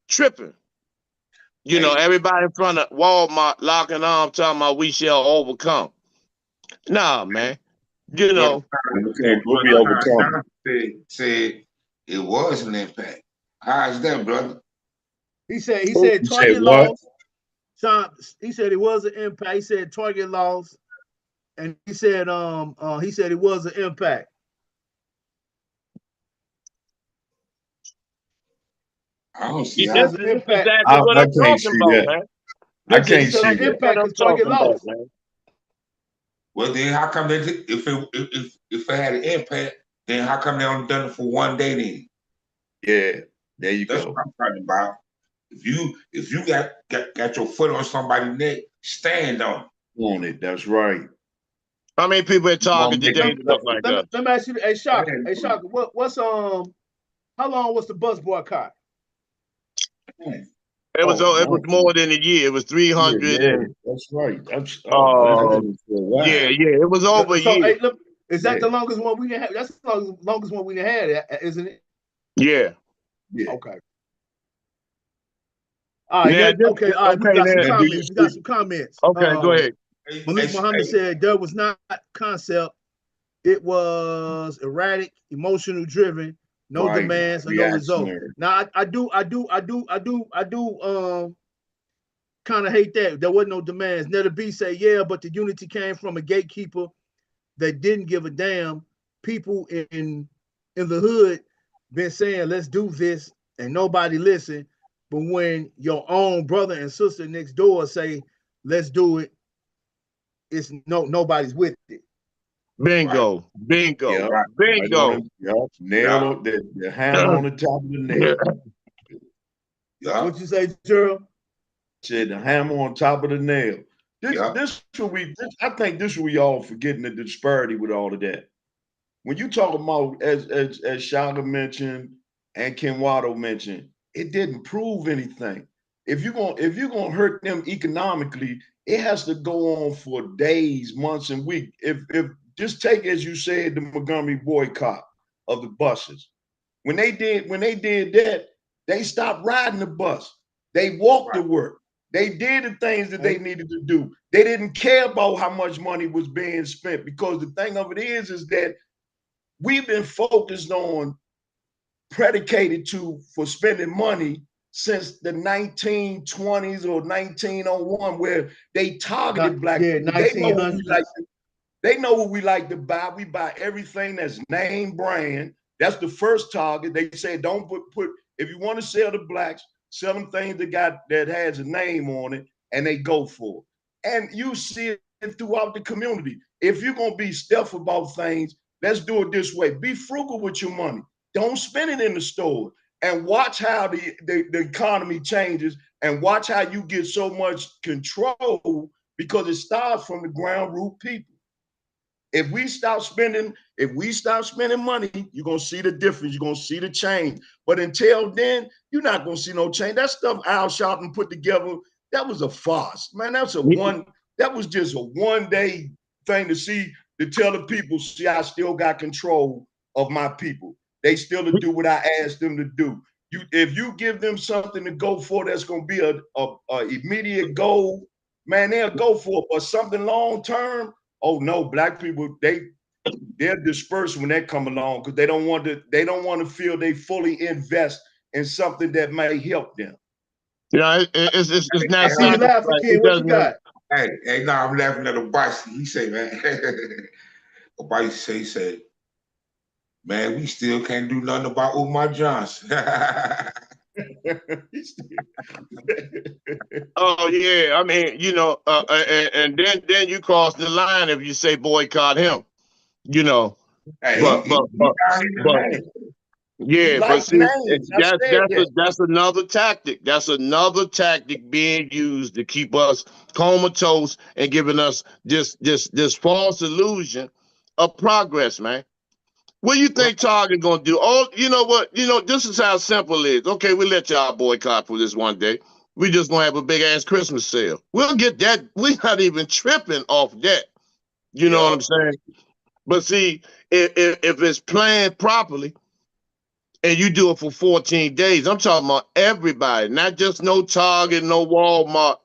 S1: tripping. You know, everybody in front of Walmart locking arms, talking about we shall overcome. Nah, man. You know,
S5: said it was an impact. How is that, brother?
S3: He said target laws. Sean, he said it was an impact. He said target laws, and he said it was an impact.
S5: I don't see how.
S1: This is exactly what I'm talking about, man.
S4: I can't see that.
S3: Impact is target laws.
S5: Well, then how come if it had an impact, then how come they only done it for one day then?
S4: Yeah, there you
S5: That's
S4: go.
S5: what I'm talking about. If you got your foot on somebody's neck, stand on
S4: it. That's right.
S1: How many people are talking today stuff like that?
S3: Let me ask you, hey Shaka, what's how long was the bus boycott?
S1: It was more than a year. It was 300 and
S4: that's right. That's
S1: It was over a year.
S3: Hey, look, is that the longest one we didn't have? That's the longest one we didn't have, isn't it?
S1: Yeah.
S3: Okay. All right. Okay. All right. We got some comments.
S1: Okay, go ahead.
S3: Malik Muhammad said there was not concept. It was erratic, emotional driven, no demands and no result. Now I do kind of hate that. There wasn't no demands. Netta B say, yeah, but the unity came from a gatekeeper that didn't give a damn. People in the hood been saying, let's do this, and nobody listen. But when your own brother and sister next door say, let's do it, it's nobody's with it.
S1: Bingo. Bingo.
S4: Yep.
S1: Bingo.
S4: Nail the hammer on the top of the nail.
S3: What'd you say, Gerald?
S4: Said the hammer on top of the nail. I think this we all forgetting the disparity with all of that. When you talk about, as Shaka mentioned and Kenwado mentioned, it didn't prove anything. If you're gonna hurt them economically, it has to go on for days, months, and weeks. If just take, as you said, the Montgomery boycott of the buses. When they did that, they stopped riding the bus. They walked to work. They did the things that they needed to do. They didn't care about how much money was being spent, because the thing of it is that we've been focused on, predicated for spending money since the 1920s or 1901, where they targeted black people. They know what we like to buy. We buy everything that's name brand. That's the first target. They say don't put if you want to sell to blacks, sell them things that has a name on it, and they go for it. And you see it throughout the community. If you're gonna be stealth about things, let's do it this way. Be frugal with your money. Don't spend it in the store. And watch how the economy changes, and watch how you get so much control, because it starts from the ground root people. If we stop spending money, you're gonna see the difference. You're gonna see the change. But until then, you're not gonna see no change. That stuff Al Sharpton put together, that was a farce, man. That was just a one-day thing to tell the people, see, I still got control of my people. They still do what I asked them to do. If you give them something to go for, that's gonna be a immediate goal, man, they'll go for it. But something long term, oh no, black people, they're dispersed when they come along, because they don't want to feel they fully invest in something that may help them.
S1: Yeah, it's not
S3: Hey, laughing,
S1: satisfied.
S3: kid, what you got?
S5: Hey, no, I'm laughing at Obasi. He say, man, Obasi say, man, we still can't do nothing about Umar Johnson.
S1: Oh yeah, I mean, and then you cross the line if you say boycott him,
S5: Hey,
S1: but
S5: he
S1: yeah, but
S4: Like
S1: see,
S4: names, I said that.
S1: that's another tactic. That's another tactic being used to keep us comatose and giving us this false illusion of progress, man. What do you think Target gonna do? Oh, you know what? This is how simple it is. Okay, we let y'all boycott for this one day. We just gonna have a big ass Christmas sale. We'll get that. We're not even tripping off that. You know what I'm saying? But see, if it's planned properly and you do it for 14 days, I'm talking about everybody, not just no Target, no Walmart,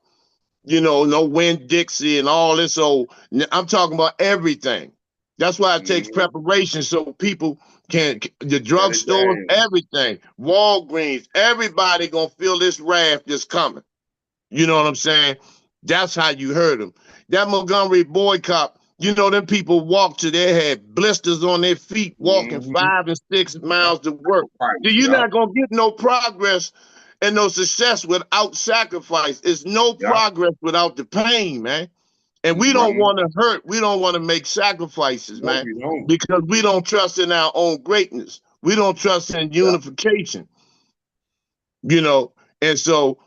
S1: no Winn-Dixie and all this old. I'm talking about everything. That's why it takes preparation, so people the drugstores, everything, Walgreens, everybody gonna feel this wrath that's coming. You know what I'm saying? That's how you heard them. That Montgomery boycott, them people walked to they had blisters on their feet, walking 5 and 6 miles to work. You're not gonna get no progress and no success without sacrifice. It's no progress without the pain, man. And we don't want to hurt. We don't want to make sacrifices, man, because we don't trust in our own greatness. We don't trust in unification, And so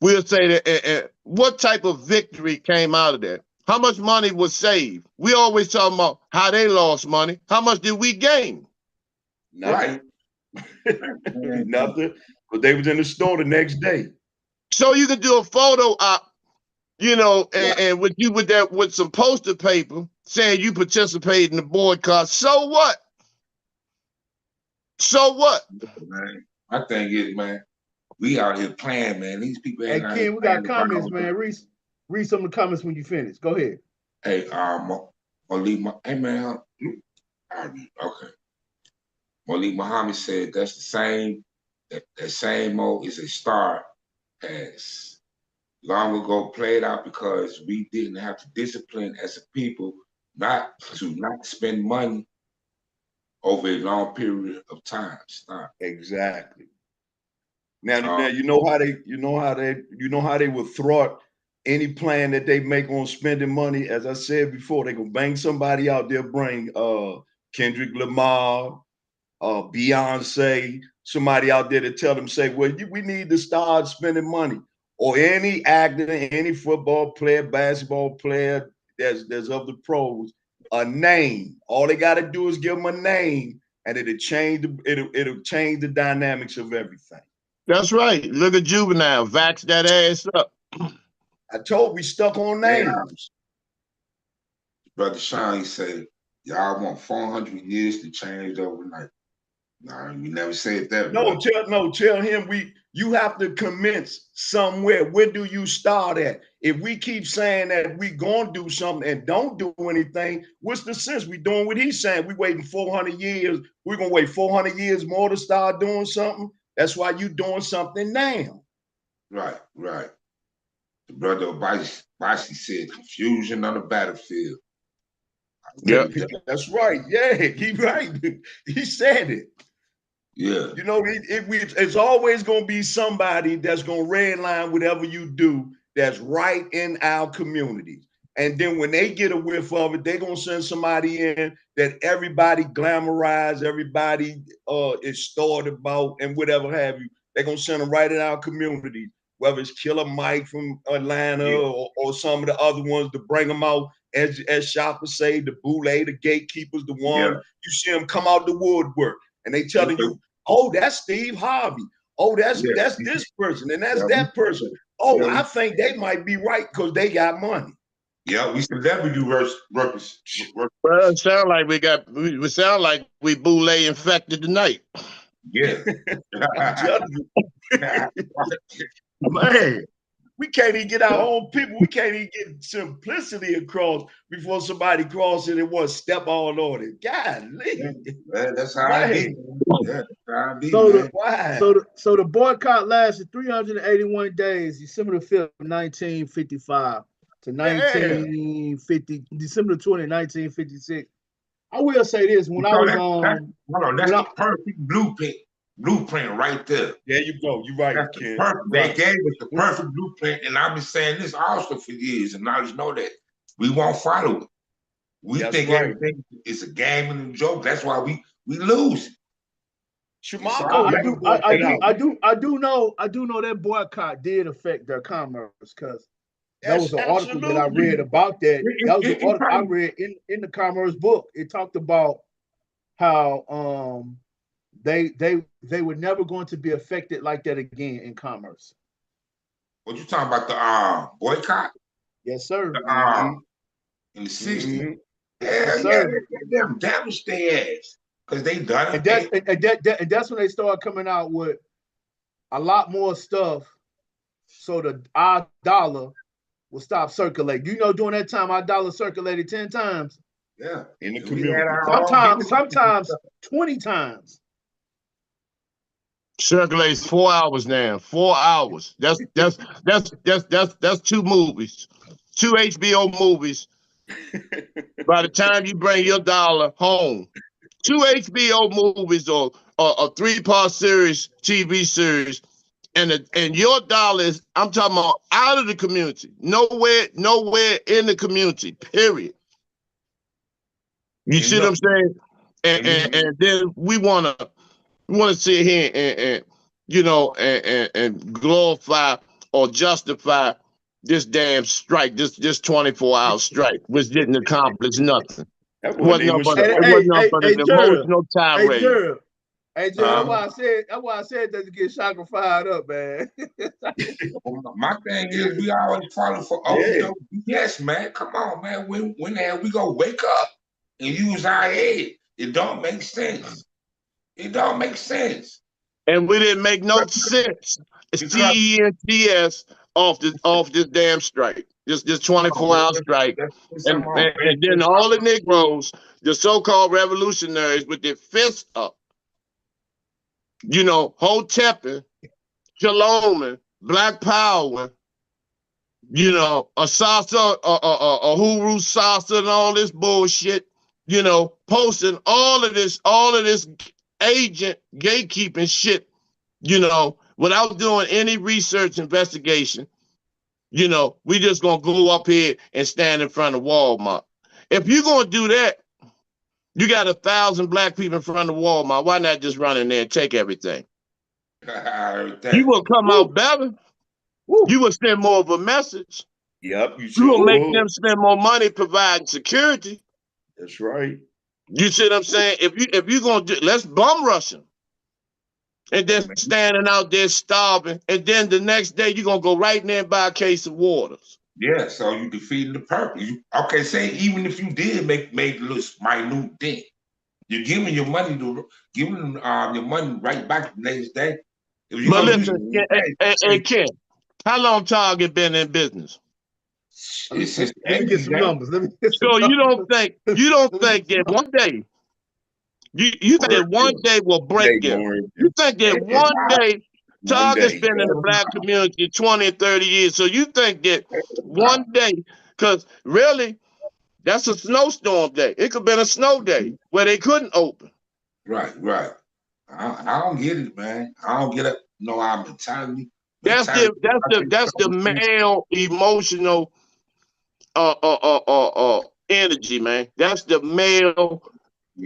S1: we'll say that. What type of victory came out of that? How much money was saved? We always talk about how they lost money. How much did we gain?
S4: Nothing. Nothing. But they was in the store the next day.
S1: So you could do a photo op, and with some poster paper saying you participated in the boycott. So what? So what?
S5: Man, my thing is, man, we out here playing, man. These people ain't
S3: Hey, Ken, we got comments, man. Read some of the comments when you finish. Go ahead.
S5: Hey, hey, man. Okay. Malik Muhammad said that's the same. That same mode is a star as long ago played out because we didn't have to discipline as a people not spend money over a long period of time. Stop.
S4: Exactly. Now you know how they will thwart any plan that they make on spending money. As I said before, they gonna bang somebody out there, bring Kendrick Lamar, Beyonce, somebody out there to tell them, say, well, we need to start spending money. Or any actor, any football player, basketball player that's of the pros, a name. All they got to do is give them a name, and it'll change the dynamics of everything.
S1: That's right. Look at Juvenile, vax that ass up.
S4: I told we stuck on names.
S5: Brother Sean said, y'all want 400 years to change overnight. No, we never said that.
S4: Tell him you have to commence somewhere. Where do you start at? If we keep saying that we gonna do something and don't do anything, what's the sense? We doing what he's saying. We waiting 400 years. We're gonna wait 400 years more to start doing something. That's why you doing something now.
S5: Right. The brother Basi said confusion on the battlefield.
S4: Yeah, that's right. Yeah, he right. He said it.
S5: Yeah.
S4: You know, it's always going to be somebody that's going to redline whatever you do that's right in our communities. And then when they get a whiff of it, they're going to send somebody in that everybody glamorize, everybody is thought about and whatever have you. They're going to send them right in our communities, whether it's Killer Mike from Atlanta or some of the other ones to bring them out. As shoppers say, the boule, the gatekeepers, the one you see them come out the woodwork and they telling you, oh, that's Steve Harvey. Oh, that's this person and that's that person. Oh, I think they might be right because they got money.
S5: Yeah, we celebrity workers.
S1: Well, it sound like we sound like we boule infected tonight.
S5: Yeah.
S4: I'm telling you. Man, we can't even get our own people. We can't even get simplicity across before somebody crosses and wants to step all on it. Golly.
S5: That's how I be. Yeah, that's how I be,
S3: so the boycott lasted 381 days, December the 5th, 1955 to 1950, December 20, 1956. I will say this: when I was
S5: that's the perfect blueprint right there.
S4: There you go. You're right, kid.
S5: They gave us the perfect blueprint, and I've been saying this also for years, and now just know that we won't follow it. We think everything is a game and a joke. That's why we lose.
S3: Chamarkco, I do know that boycott did affect their commerce because that was an article that I read about that. That was an article I read in the commerce book. It talked about how they were never going to be affected like that again in commerce.
S5: What you talking about, the boycott?
S3: Yes, sir.
S5: In the 60s. Them damaged their ass because they done
S3: it. And that's when they started coming out with a lot more stuff so our dollar will stop circulating. You know, during that time, our dollar circulated 10 times.
S5: Yeah.
S4: In the community.
S3: Sometimes 20 times.
S1: Circulates 4 hours now. 4 hours. That's 2 movies. 2 HBO movies. By the time you bring your dollar home. 2 HBO movies or a 3-part series, TV series, and your dollar is, I'm talking about out of the community. Nowhere in the community, period. You see what I'm saying? And then we wanna sit here and glorify or justify this damn strike, this 24-hour strike, which didn't accomplish nothing. It wasn't nothing but an emotional tirade.
S3: Hey, Joe, that's why I said that to get Shaka fired up, man.
S5: My thing is, we always follow for yes, man. Come on, man. When we gonna wake up and use our head? It don't make sense. It don't make sense.
S1: And we didn't make no sense. CENTS off this damn strike. This 24-hour strike. And then all the Negroes, the so-called revolutionaries with their fists up, Hotep, Shalom, Black Power, Asasa, Uhuru Sasa and all this bullshit, posting all of this agent gatekeeping shit, without doing any research investigation. We just gonna go up here and stand in front of Walmart. If you're gonna do that, you got 1,000 black people in front of Walmart. Why not just run in there and take everything? You will come out better. You will send more of a message.
S4: Yep,
S1: you will make them spend more money providing security.
S4: That's right.
S1: You see what I'm saying? If you're gonna do, let's bum rush them. And then standing out there starving, and then the next day you're gonna go right in there and buy a case of waters.
S5: Yeah, so you defeating the purpose. Say even if you did make a little minute thing, you're giving your money your money right back the next day.
S1: But listen, hey Ken, how long Target been in business?
S3: Let me get some numbers.
S1: So you don't think that one day you think that one day will break them? You think that one day Target's been in the black community 20 or 30 years. So you think that one day, because really, that's a snowstorm day. It could have been a snow day where they couldn't open.
S5: Right. I don't get it, man. I don't get it. No, our mentality.
S1: That's the male emotional energy, man. That's the male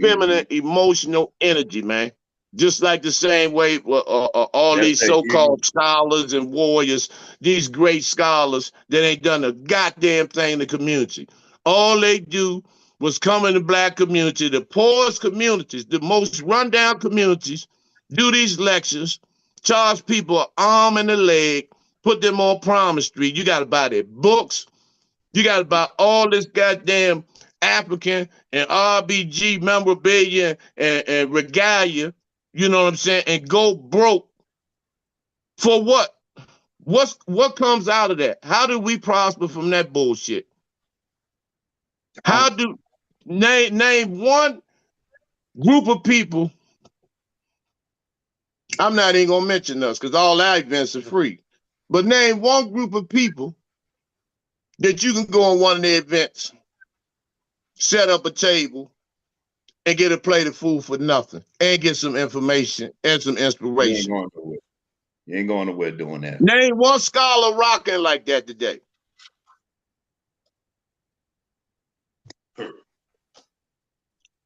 S1: feminine emotional energy, man. Just like the same way all
S4: That's
S1: these
S4: that
S1: so-called scholars and warriors, these great scholars that ain't done a goddamn thing in the community. All they do was come in the black community, the poorest communities, the most rundown communities, do these lectures, charge people an arm and a leg, put them on Promise Street. You got to buy their books. You got to buy all this goddamn African and RBG memorabilia and regalia, you know what I'm saying, and go broke for what? What comes out of that? How do we prosper from that bullshit? How do name one group of people? I'm not even gonna mention us because all our events are free. But name one group of people that you can go on one of their events, set up a table, and get a plate of food for nothing, and get some information and some inspiration.
S4: You ain't going nowhere doing that.
S1: Name one scholar rocking like that today.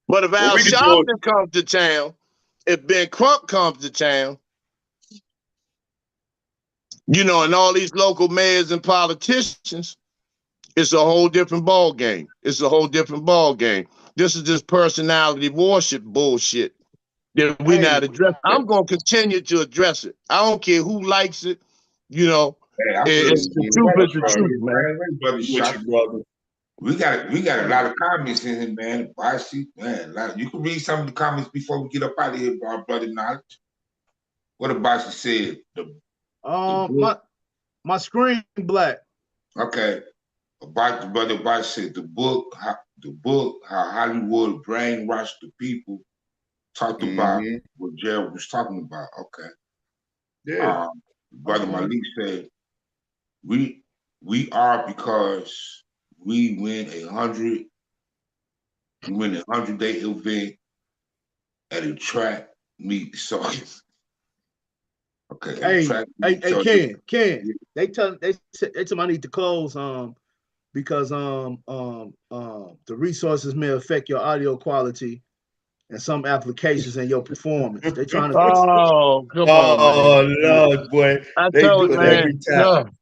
S1: But if Al Sharpton comes to town, if Ben Crump comes to town, you know, and all these local mayors and politicians, it's a whole different ball game. It's a whole different ball game. This is just personality worship bullshit that we not address. I'm going to continue to address it. I don't care who likes it. You know, it's the truth is the truth, man.
S5: We got a lot of comments in here, man. Man, you can read some of the comments before we get up out of here, our brother Knowledge. What Abashi said.
S3: My screen black.
S5: Okay. About the brother Abashi said the book, how Hollywood brainwashed the people, talked about what Gerald was talking about. Okay.
S4: Yeah.
S5: Brother Malik said, we are because we win a 100-day event at a track meet. So okay.
S3: Ken. They tell me I need to close because the resources may affect your audio quality and some applications and your performance. They trying to
S1: come on, man.
S4: Lord, boy.
S1: They do it every time.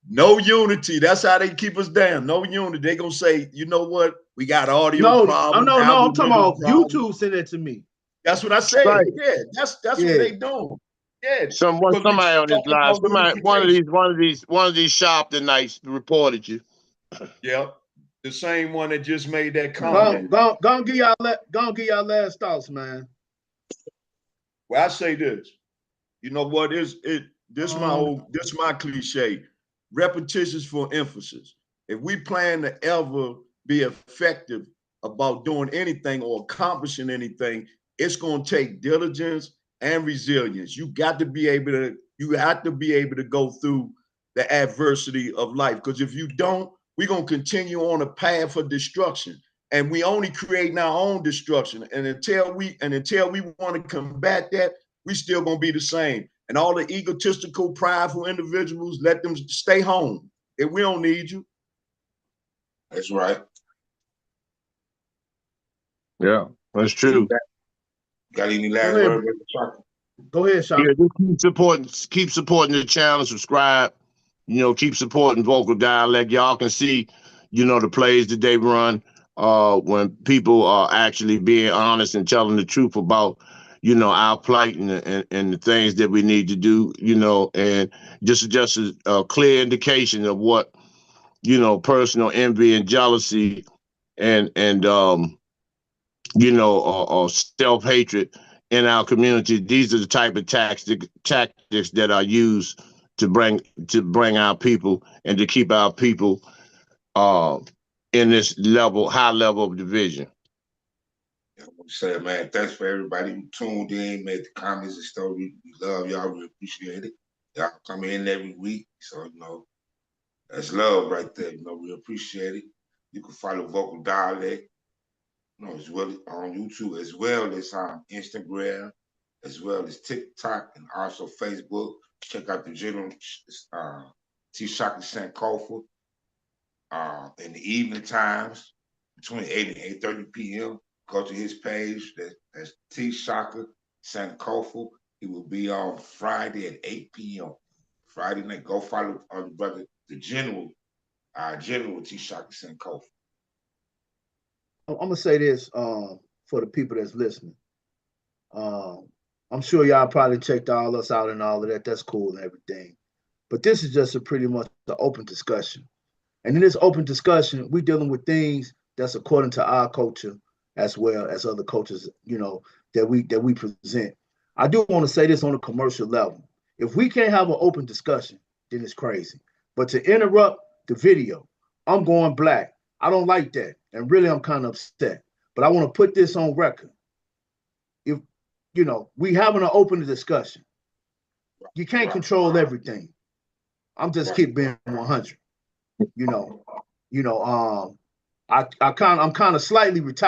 S4: No unity. That's how they keep us down. No unity. They gonna say, you know what? We got audio problems.
S3: No. I'm talking about YouTube sent it to me.
S4: That's what I said. Right. Yeah, that's what they doing. Yeah.
S1: Somebody on this live. One of these Sharptonites reported you.
S4: Yeah. The same one that just made that comment.
S3: Go give y'all last thoughts, man.
S4: Well, I say this. You know what is it? This my cliche. Repetitions for emphasis. If we plan to ever be effective about doing anything or accomplishing anything, it's going to take diligence and resilience. You have to be able to go through the adversity of life. Because if you don't, we're going to continue on a path of destruction. And we only create our own destruction. And until we want to combat that, we still going to be the same. And all the egotistical, prideful individuals, let them stay home. And we don't need you.
S5: That's right.
S1: Yeah, that's true.
S5: Got any last words?
S3: Go ahead, Sean.
S1: Yeah, keep supporting the channel, subscribe, you know, keep supporting Vocal Dialect. Y'all can see, you know, the plays that they run when people are actually being honest and telling the truth about, you know, our plight and the things that we need to do, you know, and just a clear indication of what, you know, personal envy and jealousy and you know, or self-hatred in our community. These are the type of tactics that are used to bring our people and to keep our people in this high level of division.
S5: I want to say, man, thanks for everybody who tuned in, made the comments and stuff. We love y'all. We appreciate it. Y'all come in every week. So, you know, that's love right there. You know, we appreciate it. You can follow Vocal Dialect, you know, as well on YouTube, as well as on Instagram, as well as TikTok and also Facebook. Check out the General T. Shaka Sankofa in the evening times between 8 and 8:30 p.m. Go to his page. That's T. Shaka Sankofa. He will be on Friday at 8 p.m. Friday night. Go follow the brother, the General T. Shaka Sankofa.
S3: I'm gonna say this for the people that's listening. I'm sure y'all probably checked all us out and all of that. That's cool and everything. But this is just a pretty much an open discussion. And in this open discussion, we're dealing with things that's according to our culture as well as other cultures, you know, that we present. I do want to say this on a commercial level. If we can't have an open discussion, then it's crazy. But to interrupt the video, I'm going black. I don't like that. And really, I'm kind of upset. But I want to put this on record. If, you know, we having an open discussion. You can't control everything. I'm just keep being 100. I'm kind of slightly retired.